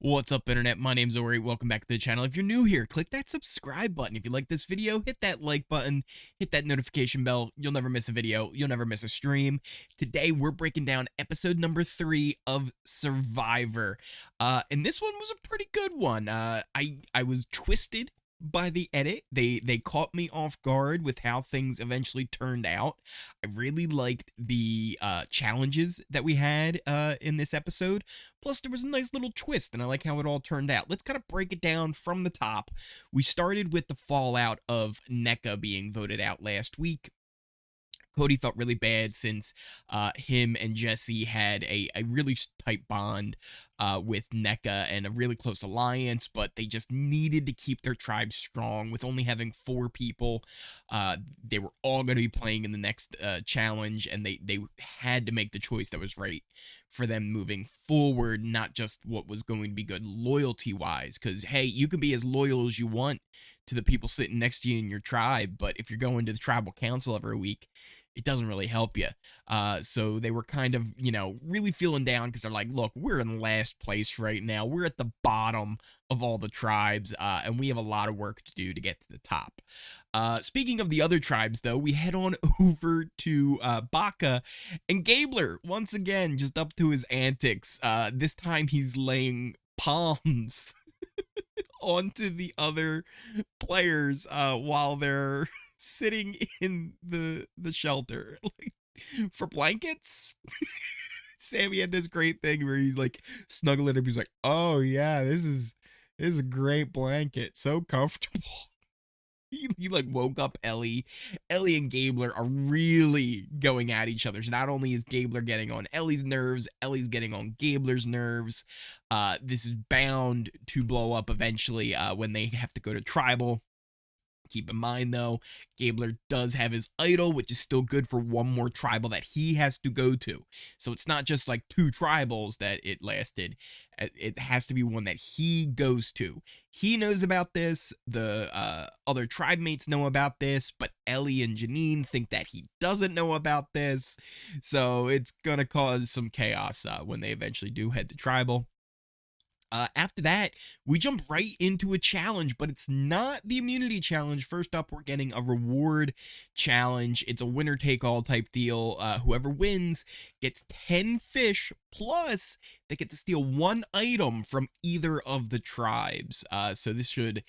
What's up, internet? My name's Ori. Welcome back to the channel. If you're new here, click that subscribe button. If you like this video, hit that like button, hit that notification bell. You'll never miss a video. You'll never miss a stream. Today, we're breaking down episode number 3 of Survivor. And this one was a pretty good one. I was twisted by the edit. They caught me off guard with how things eventually turned out. I really liked the challenges that we had in this episode. Plus, there was a nice little twist, and I like how it all turned out. Let's kind of break it down from the top. We started with the fallout of NECA being voted out last week. Cody felt really bad since him and Jesse had a really tight bond with NECA and a really close alliance, but they just needed to keep their tribe strong. With only having 4 people, they were all going to be playing in the next challenge, and they had to make the choice that was right for them moving forward, not just what was going to be good loyalty-wise, because, hey, you can be as loyal as you want to the people sitting next to you in your tribe, but if you're going to the tribal council every week, it doesn't really help you. So they were kind of, really feeling down because they're like, look, we're in last place right now. We're at the bottom of all the tribes, and we have a lot of work to do to get to the top. Speaking of the other tribes, though, we head on over to Baka, and Gabler, once again, just up to his antics. This time he's laying palms onto the other players while they're sitting in the shelter, like, for blankets. Sammy had this great thing where he's like snuggling up. He's like, "Oh yeah, this is a great blanket, so comfortable." He like woke up Ellie. Ellie and Gabler are really going at each other. So not only is Gabler getting on Ellie's nerves, Ellie's getting on Gabler's nerves. This is bound to blow up eventually when they have to go to tribal. Keep in mind, though, Gabler does have his idol, which is still good for one more tribal that he has to go to. So it's not just like 2 tribals that it lasted. It has to be one that he goes to. He knows about this. The other tribe mates know about this, but Ellie and Janine think that he doesn't know about this. So it's going to cause some chaos when they eventually do head to tribal. After that, we jump right into a challenge, but it's not the immunity challenge. First up, we're getting a reward challenge. It's a winner-take-all type deal. Whoever wins gets 10 fish, plus they get to steal 1 item from either of the tribes. So this should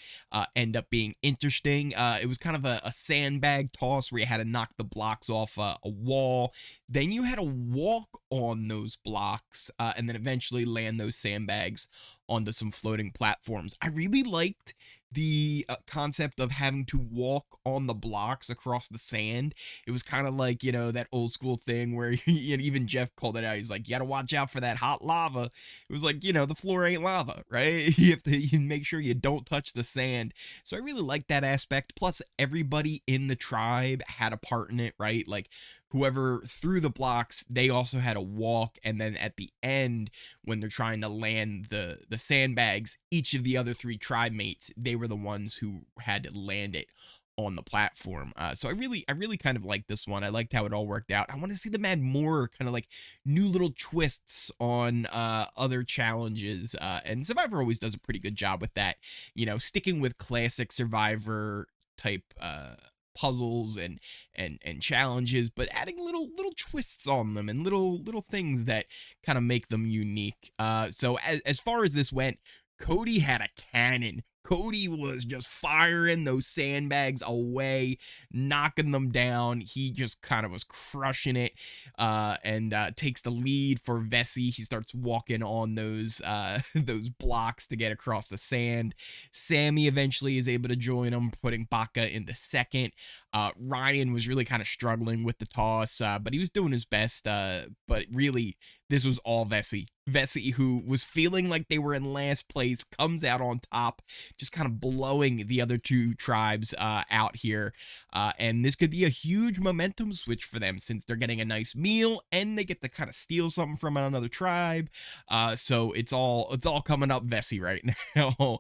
end up being interesting. It was kind of a sandbag toss where you had to knock the blocks off a wall. Then you had to walk on those blocks and then eventually land those sandbags onto some floating platforms. I really liked the concept of having to walk on the blocks across the sand. It was kind of like, that old school thing where even Jeff called it out. He's like, you gotta watch out for that hot lava. It was like, the floor ain't lava, right? You have to make sure you don't touch the sand. So I really liked that aspect. Plus, everybody in the tribe had a part in it, right? Like, whoever threw the blocks, they also had to walk, and then at the end, when they're trying to land the sandbags, each of the other 3 tribe mates, they were the ones who had to land it on the platform. So I really kind of liked this one. I liked how it all worked out. I want to see them add more kind of like new little twists on other challenges, and Survivor always does a pretty good job with that, sticking with classic Survivor type puzzles and challenges, but adding little twists on them and little things that kind of make them unique. So as far as this went, Cody had a cannon. Cody was just firing those sandbags away, knocking them down. He just kind of was crushing it, and takes the lead for Vessi. He starts walking on those blocks to get across the sand. Sammy eventually is able to join him, putting Baka into second. Ryan was really kind of struggling with the toss, but he was doing his best. But really, this was all Vessi. Vessi, who was feeling like they were in last place, comes out on top, just kind of blowing the other 2 tribes out here. And this could be a huge momentum switch for them since they're getting a nice meal and they get to kind of steal something from another tribe. So it's all coming up Vessi right now.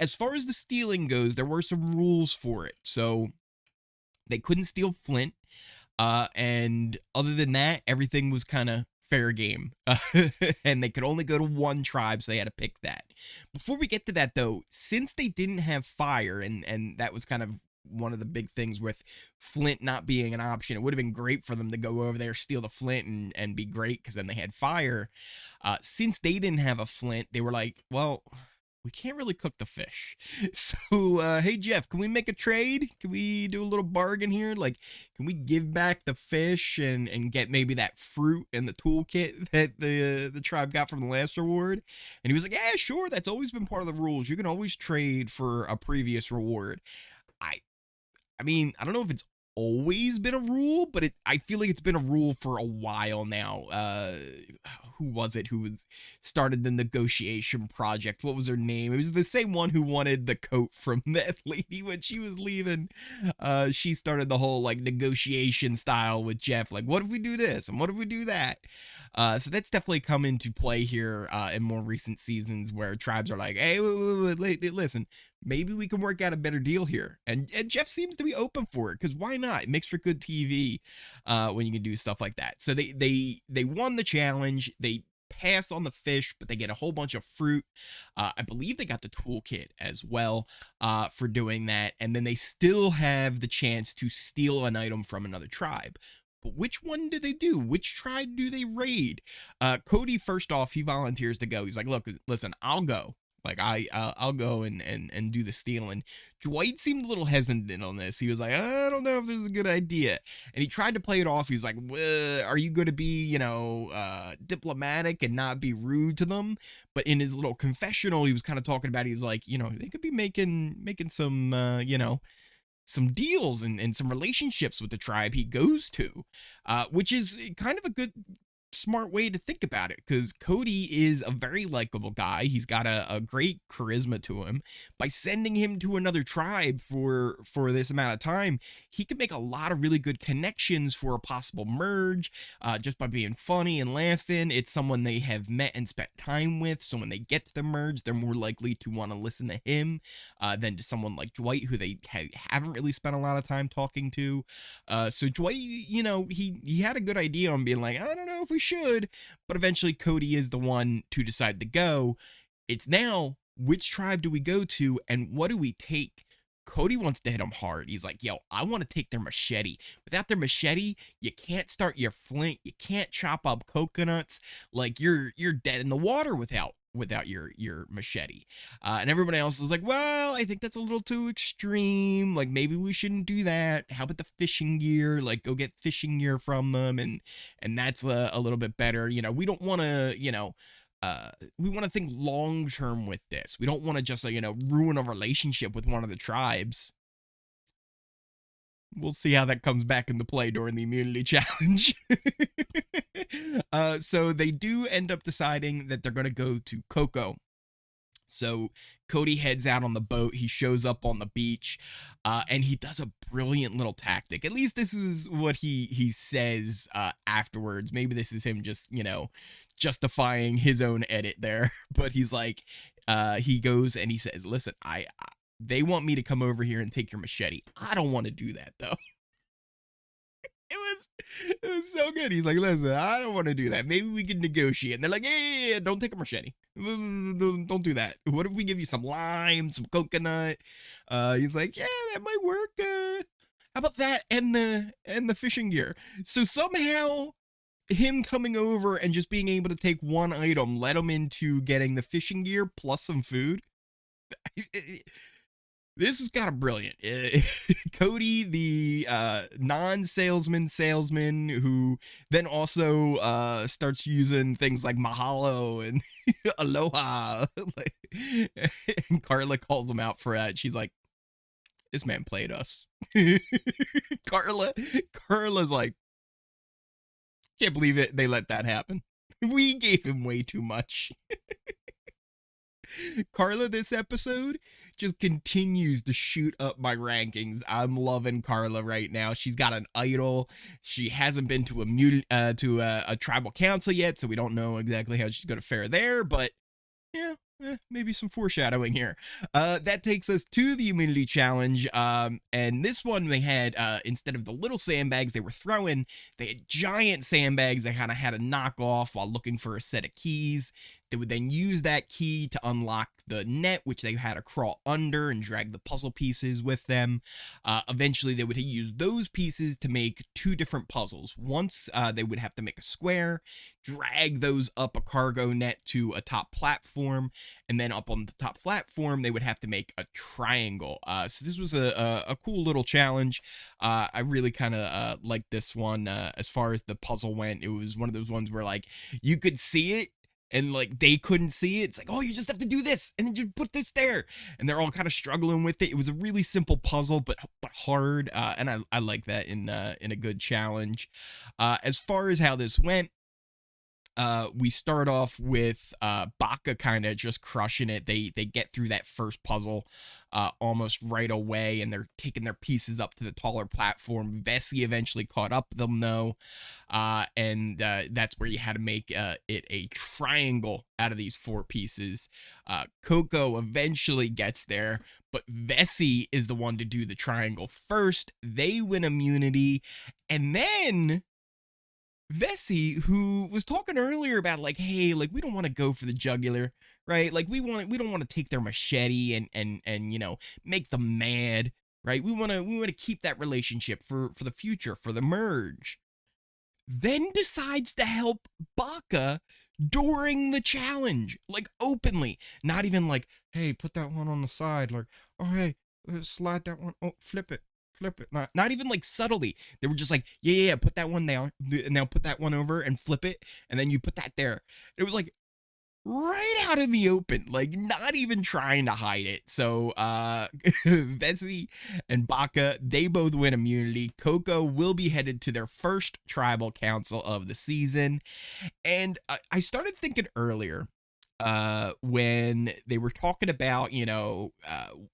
As far as the stealing goes, there were some rules for it. So they couldn't steal flint. And other than that, everything was kind of fair game. And they could only go to one tribe, so they had to pick that. Before we get to that, though, since they didn't have fire, and that was kind of one of the big things with flint not being an option, it would have been great for them to go over there, steal the flint, and be great, because then they had fire. Since they didn't have a flint, they were like, well, we can't really cook the fish. So, hey, Jeff, can we make a trade? Can we do a little bargain here? Like, can we give back the fish and get maybe that fruit and the toolkit that the tribe got from the last reward? And he was like, yeah, sure. That's always been part of the rules. You can always trade for a previous reward. I mean, I don't know if it's always been a rule, but I feel like it's been a rule for a while now. Who was it who started the negotiation project? What was her name? It was the same one who wanted the coat from that lady when she was leaving. She started the whole like negotiation style with Jeff. Like, what if we do this and what if we do that? So that's definitely come into play here in more recent seasons, where tribes are like, hey, wait, listen, maybe we can work out a better deal here. And Jeff seems to be open for it, because why not? It makes for good TV when you can do stuff like that. So they won the challenge. They pass on the fish, but they get a whole bunch of fruit. I believe they got the toolkit as well for doing that. And then they still have the chance to steal an item from another tribe. But which one do they do? Which tribe do they raid? Cody, first off, he volunteers to go. He's like, look, listen, I'll go. Like, I'll go and do the stealing. Dwight seemed a little hesitant on this. He was like, I don't know if this is a good idea. And he tried to play it off. He's like, are you going to be, diplomatic and not be rude to them? But in his little confessional, he was kind of talking about, he's like, they could be making some, some deals and some relationships with the tribe he goes to, which is kind of a good, smart way to think about it, because Cody is a very likable guy. He's got a great charisma to him. By sending him to another tribe for this amount of time, he could make a lot of really good connections for a possible merge, just by being funny and laughing. It's someone they have met and spent time with, so when they get to the merge, they're more likely to want to listen to him than to someone like Dwight, who they haven't really spent a lot of time talking to. So Dwight, he had a good idea on being like, I don't know if we should, but eventually Cody is the one to decide to go. It's now, which tribe do we go to and what do we take? Cody wants to hit him hard. He's like, yo, I want to take their machete. Without their machete, you can't start your flint. You can't chop up coconuts. Like, you're dead in the water without your machete. And everyone else is like, well, I think that's a little too extreme. Like, maybe we shouldn't do that. How about the fishing gear? Like, go get fishing gear from them, and that's a little bit better. We don't want to, we want to think long term with this. We don't want to just, ruin a relationship with one of the tribes. We'll see how that comes back into play during the immunity challenge. So they do end up deciding that they're going to go to Coco. So Cody heads out on the boat. He shows up on the beach, and he does a brilliant little tactic. At least this is what he says afterwards. Maybe this is him just, justifying his own edit there. But he's like, he goes and he says, listen, they want me to come over here and take your machete. I don't want to do that, though. It was so good. He's like, listen, I don't want to do that. Maybe we can negotiate. And they're like, yeah, don't take a machete. Don't do that. What if we give you some lime, some coconut? He's like, yeah, that might work. How about that and the fishing gear? So somehow him coming over and just being able to take one item led him into getting the fishing gear plus some food. This was kind of brilliant. Cody, the salesman who then also starts using things like mahalo and aloha. And Carla calls him out for that. She's like, this man played us. Carla's like, can't believe it. They let that happen. We gave him way too much. Carla this episode just continues to shoot up my rankings. I'm loving Carla right now. She's got an idol. She hasn't been to a tribal council yet, so we don't know exactly how she's going to fare there, but yeah, maybe some foreshadowing here. That takes us to the immunity challenge. And this one they had, instead of the little sandbags they were throwing, they had giant sandbags they kind of had to knock off while looking for a set of keys. They would then use that key to unlock the net, which they had to crawl under and drag the puzzle pieces with them. Eventually, they would use those pieces to make two different puzzles. Once, they would have to make a square, drag those up a cargo net to a top platform, and then up on the top platform, they would have to make a triangle. So this was a cool little challenge. I really kind of liked this one. As far as the puzzle went, it was one of those ones where, like, you could see it, and like they couldn't see it. It's like, oh, you just have to do this and then you put this there, and they're all kind of struggling with it. It was a really simple puzzle, but hard, and I like that in a good challenge. As far as how this went, we start off with Baka kind of just crushing it. They get through that first puzzle almost right away, and they're taking their pieces up to the taller platform. Vessi eventually caught up with them, though, and that's where you had to make it a triangle out of these four pieces. Coco eventually gets there, but Vessi is the one to do the triangle first. They win immunity, and then Vessi, who was talking earlier about, like, hey, like, we don't want to go for the jugular, right? Like, we don't want to take their machete and you know, make them mad, right? We want to keep that relationship for the future, for the merge. Then decides to help Baka during the challenge, like, openly, not even like, hey, put that one on the side, like, oh, hey, slide that one, oh, flip it. Not even like subtly. They were just like, yeah, put that one down, and now put that one over and flip it, and then you put that there. It was like right out in the open, like not even trying to hide it. So Vessi and Baka, they both win immunity. Coco will be headed to their first tribal council of the season. And I started thinking earlier, when they were talking about, you know,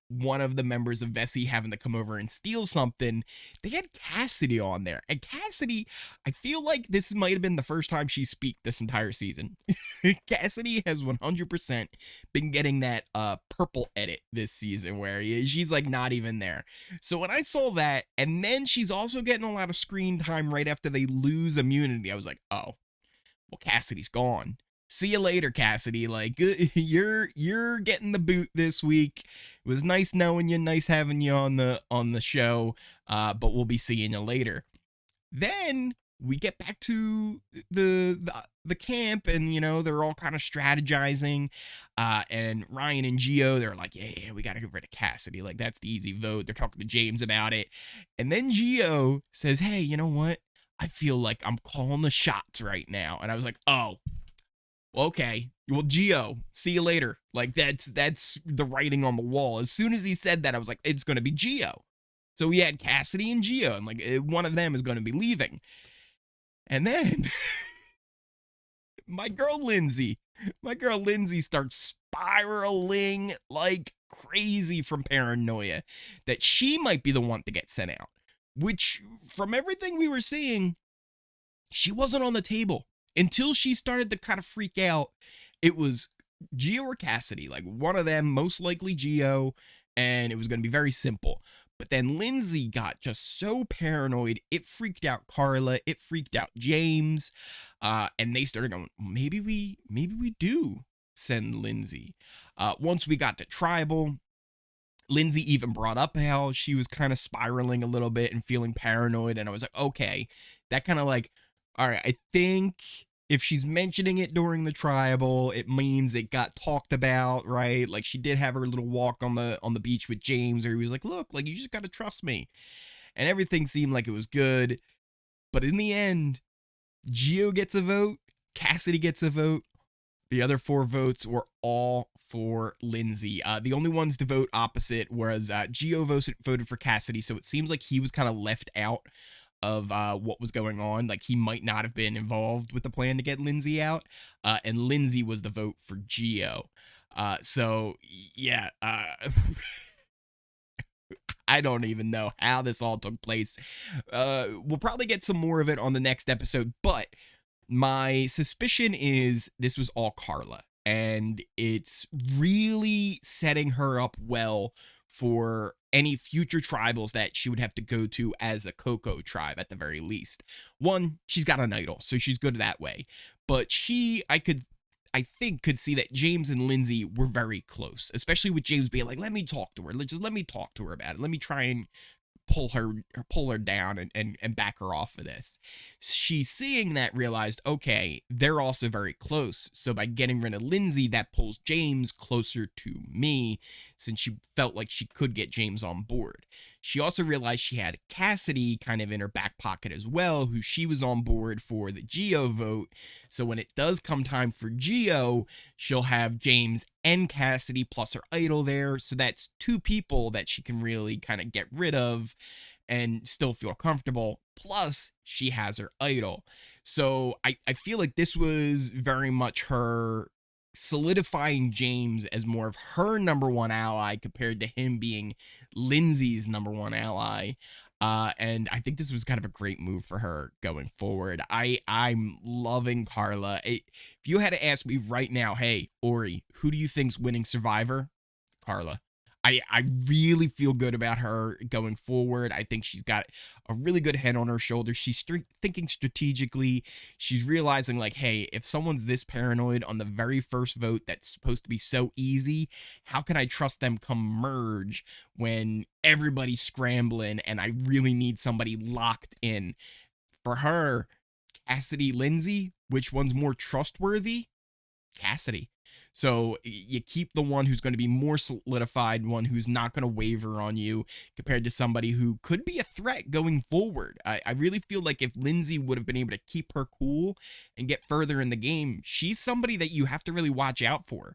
one of the members of Vessi having to come over and steal something, they had Cassidy on there. And Cassidy, I feel like this might have been the first time she speak this entire season. Cassidy has 100% been getting that purple edit this season where she's like not even there. So when I saw that, and then she's also getting a lot of screen time right after they lose immunity, I was like, oh, well, Cassidy's gone. See you later, Cassidy. Like, you're getting the boot this week. It was nice knowing you, nice having you on the show. But we'll be seeing you later. Then we get back to the camp, and you know they're all kind of strategizing. And Ryan and Gio, they're like, yeah, we gotta get rid of Cassidy. Like, that's the easy vote. They're talking to James about it, and then Gio says, hey, you know what? I feel like I'm calling the shots right now. And I was like, oh. Okay, well, Gio, see you later. Like, that's the writing on the wall. As soon as he said that, I was like, it's going to be Gio. So we had Cassidy and Gio, and like one of them is going to be leaving. And then my girl Lindsay starts spiraling like crazy from paranoia that she might be the one to get sent out, which from everything we were seeing, she wasn't on the table. Until she started to kind of freak out, it was Gio or Cassidy, like one of them, most likely Gio, and it was going to be very simple. But then Lindsay got just so paranoid, it freaked out Carla, it freaked out James, and they started going, maybe we do send Lindsay. Once we got to tribal, Lindsay even brought up how she was kind of spiraling a little bit and feeling paranoid, and I was like, okay, that kind of like, all right, I think if she's mentioning it during the tribal, it means it got talked about, right? Like, she did have her little walk on the beach with James, where he was like, look, like, you just got to trust me. And everything seemed like it was good. But in the end, Gio gets a vote, Cassidy gets a vote. The other 4 votes were all for Lindsay. The only ones to vote opposite was Gio voted for Cassidy, so it seems like he was kind of left out of what was going on. Like, he might not have been involved with the plan to get Lindsay out, and Lindsay was the vote for Gio. So yeah, I don't even know how this all took place. We'll probably get some more of it on the next episode, but my suspicion is this was all Carla. and it's really setting her up well for any future tribals that she would have to go to as a Coco tribe at the very least. One, she's got an idol, so she's good that way. But I think could see that James and Lindsay were very close, especially with James being like, let me talk to her. Just let me talk to her about it. Let me try and pull her down and back her off of this. She's seeing that, realized, okay, they're also very close. So by getting rid of Lindsay, that pulls James closer to me, since she felt like she could get James on board. She also realized she had Cassidy kind of in her back pocket as well, who she was on board for the Geo vote. So when it does come time for Geo, she'll have James and Cassidy plus her idol there. So that's two people that she can really kind of get rid of and still feel comfortable. Plus, she has her idol. So I feel like this was very much her solidifying James as more of her number one ally compared to him being Lindsay's number one ally. And I think this was kind of a great move for her going forward. I'm loving Carla. If you had to ask me right now, hey, Ori, who do you think's winning Survivor? Carla. I really feel good about her going forward. I think she's got a really good head on her shoulders. She's thinking strategically. She's realizing, like, hey, if someone's this paranoid on the very first vote that's supposed to be so easy, how can I trust them come merge when everybody's scrambling and I really need somebody locked in? For her, Cassidy, Lindsay, which one's more trustworthy? Cassidy. So you keep the one who's going to be more solidified, one who's not going to waver on you, compared to somebody who could be a threat going forward. I really feel like if Lindsay would have been able to keep her cool and get further in the game, she's somebody that you have to really watch out for.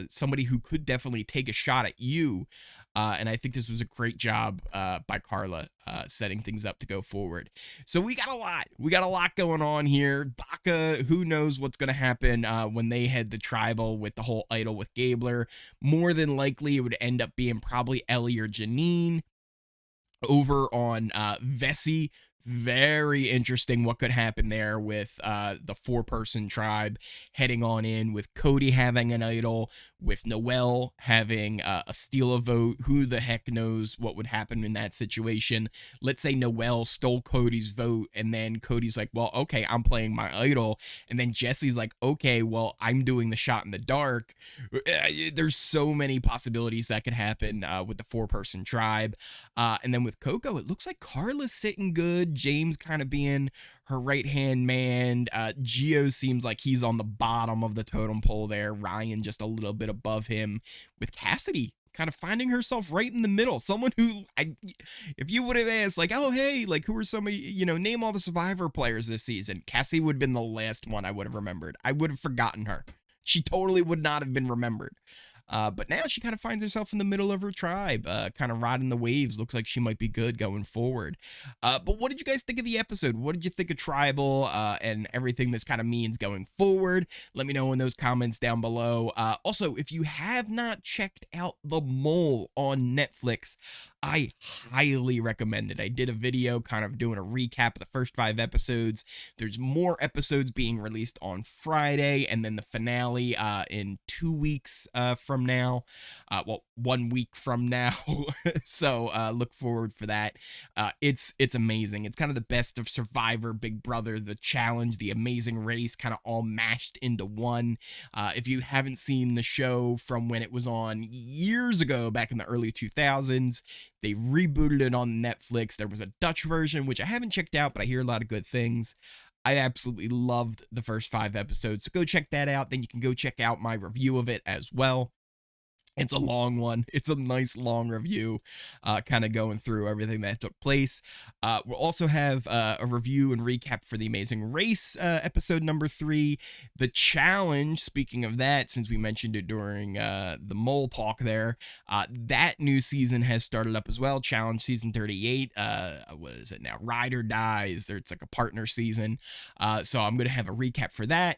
Somebody who could definitely take a shot at you. And I think this was a great job by Carla setting things up to go forward. So we got a lot. We got a lot going on here. Baka, who knows what's going to happen when they head to Tribal with the whole idol with Gabler. More than likely, it would end up being probably Ellie or Janine. Over on Vessi, very interesting what could happen there with the four-person tribe heading on in, with Cody having an idol, with Noelle having a steal a vote. Who the heck knows what would happen in that situation? Let's say Noelle stole Cody's vote, and then Cody's like, well, okay, I'm playing my idol. And then Jesse's like, okay, well, I'm doing the shot in the dark. There's so many possibilities that could happen with the four-person tribe. And then with Coco, it looks like Carla's sitting good. James kind of being her right-hand man. Geo seems like he's on the bottom of the totem pole there. Ryan just a little bit above him, with Cassidy kind of finding herself right in the middle. Someone who, if you would have asked, like, oh, hey, like, who are some of, name all the Survivor players this season, Cassidy would have been the last one I would have remembered. I would have forgotten her. She totally would not have been remembered. But now she kind of finds herself in the middle of her tribe, kind of riding the waves. Looks like she might be good going forward. But what did you guys think of the episode? What did you think of Tribal and everything this kind of means going forward? Let me know in those comments down below. Also, if you have not checked out The Mole on Netflix, I highly recommend it. I did a video kind of doing a recap of the first 5 episodes. There's more episodes being released on Friday, and then the finale in 2 weeks from now. Well, 1 week from now. So look forward for that. It's amazing. It's kind of the best of Survivor, Big Brother, The Challenge, The Amazing Race, kind of all mashed into one. If you haven't seen the show from when it was on years ago, back in the early 2000s, they rebooted it on Netflix. There was a Dutch version, which I haven't checked out, but I hear a lot of good things. I absolutely loved the first 5 episodes, so go check that out. Then you can go check out my review of it as well. It's a long one. It's a nice long review, kind of going through everything that took place. We'll also have a review and recap for The Amazing Race, episode number 3. The Challenge, speaking of that, since we mentioned it during the Mole talk there, that new season has started up as well. Challenge season 38. What is it now? Ride or Dies. It's like a partner season. So I'm going to have a recap for that.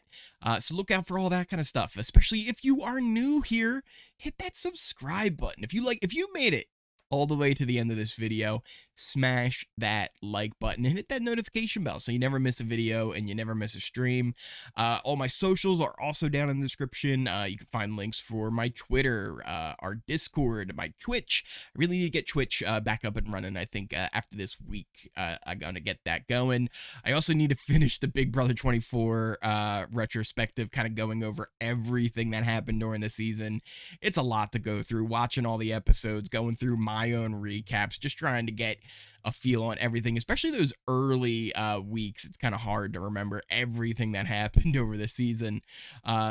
So look out for all that kind of stuff, especially if you are new here. Hit that subscribe button. If you made it all the way to the end of this video, smash that like button and hit that notification bell so you never miss a video and you never miss a stream. All my socials are also down in the description. You can find links for my Twitter, our Discord, my Twitch. I really need to get Twitch back up and running. I think after this week, I'm going to get that going. I also need to finish the Big Brother 24 retrospective, kind of going over everything that happened during the season. It's a lot to go through, watching all the episodes, going through my own recaps, just trying to get a feel on everything, especially those early weeks. It's kind of hard to remember everything that happened over the season.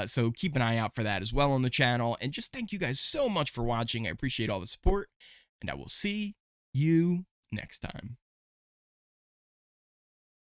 So keep an eye out for that as well on the channel. And just thank you guys so much for watching. I appreciate all the support, and I will see you next time.